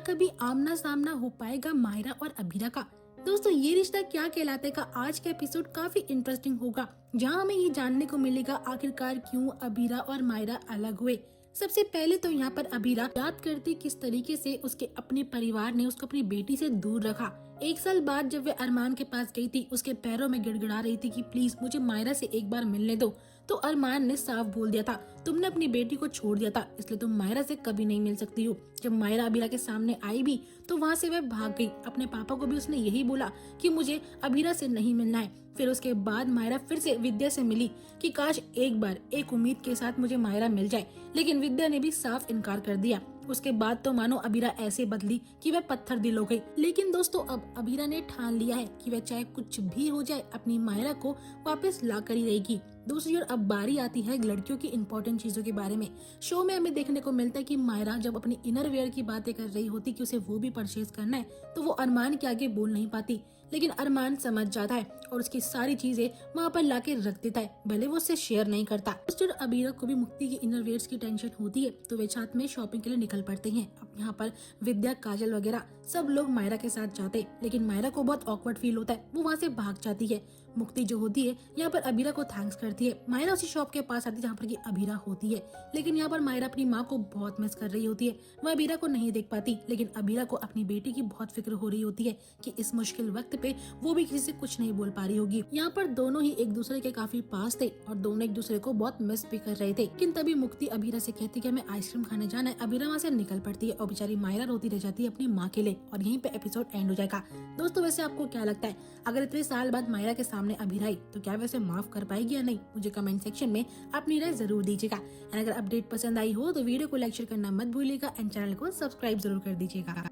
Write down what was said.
कभी आमना सामना हो पाएगा मायरा और अबीरा का। दोस्तों ये रिश्ता क्या कहलाता है का आज का एपिसोड काफी इंटरेस्टिंग होगा, जहां हमें ये जानने को मिलेगा आखिरकार क्यों अबीरा और मायरा अलग हुए। सबसे पहले तो यहाँ पर अबीरा याद करती किस तरीके से उसके अपने परिवार ने उसको अपनी बेटी से दूर रखा। एक साल बाद जब वे अरमान के पास गई थी, उसके पैरों में गिड़गिड़ा रही थी कि प्लीज मुझे मायरा से एक बार मिलने दो, तो अरमान ने साफ बोल दिया था तुमने अपनी बेटी को छोड़ दिया था, इसलिए तुम मायरा से कभी नहीं मिल सकती हो। जब मायरा अबीरा के सामने आई भी तो वहाँ से वह भाग गई। अपने पापा को भी उसने यही बोला कि मुझे अबीरा से नहीं मिलना है। फिर उसके बाद मायरा फिर से विद्या से मिली कि काश एक बार एक उम्मीद के साथ मुझे मायरा मिल जाए, लेकिन विद्या ने भी साफ इनकार कर दिया। उसके बाद तो मानो अबीरा ऐसे बदली कि वह पत्थर दिल हो गई। लेकिन दोस्तों अब अबीरा ने ठान लिया है कि वह चाहे कुछ भी हो जाए अपनी मायरा को वापस ला कर ही रहेगी। दूसरी ओर अब बारी आती है लड़कियों की इम्पोर्टेंट चीजों के बारे में। शो में हमें देखने को मिलता है कि मायरा जब अपनी इनर वेयर की बातें कर रही होती कि उसे वो भी परचेज करना है, तो वो अरमान के आगे बोल नहीं पाती, लेकिन अरमान समझ जाता है और उसकी सारी चीजें वहाँ पर लाके रख देता है, भले वो उससे शेयर नहीं करता। अबीरा को भी मुक्ति की इनर वेयर्स की टेंशन होती है, तो वे साथ में शॉपिंग के लिए निकल पड़ते हैं। अब यहाँ पर विद्या, काजल वगैरह सब लोग मायरा के साथ जाते, लेकिन मायरा को बहुत ऑकवर्ड फील होता है, वो वहाँ से भाग जाती है। मुक्ति जो होती है यहाँ पर अबीरा को थैंक्स करती है। मायरा उसी शॉप के पास आती है जहाँ पर की अबीरा होती है, लेकिन यहाँ पर मायरा अपनी माँ को बहुत मिस कर रही होती है। वह अबीरा को नहीं देख पाती, लेकिन अबीरा को अपनी बेटी की बहुत फिक्र हो रही होती है कि इस मुश्किल वक्त पे वो भी किसी से कुछ नहीं बोल पा रही होगी। यहाँ पर दोनों ही एक दूसरे के काफी पास थे और दोनों एक दूसरे को बहुत मिस भी कर रहे थे। लेकिन तभी मुक्ति अबीरा से कहती है कि हमें आइसक्रीम खाने जाना है। अबीरा वहाँ से निकल पड़ती है और बेचारी मायरा रोती रह जाती है अपनी माँ के लिए, और यहीं पे एपिसोड एंड हो जाएगा। दोस्तों वैसे आपको क्या लगता है, अगर इतने साल बाद मायरा के सामने अबीरा आई तो क्या वैसे माफ कर पाएगी या नहीं? मुझे कमेंट सेक्शन में अपनी राय जरूर दीजिएगा। अगर अपडेट पसंद आई हो तो वीडियो को लाइक शेयर करना मत भूलिएगा एंड चैनल को सब्सक्राइब जरूर कर दीजिएगा।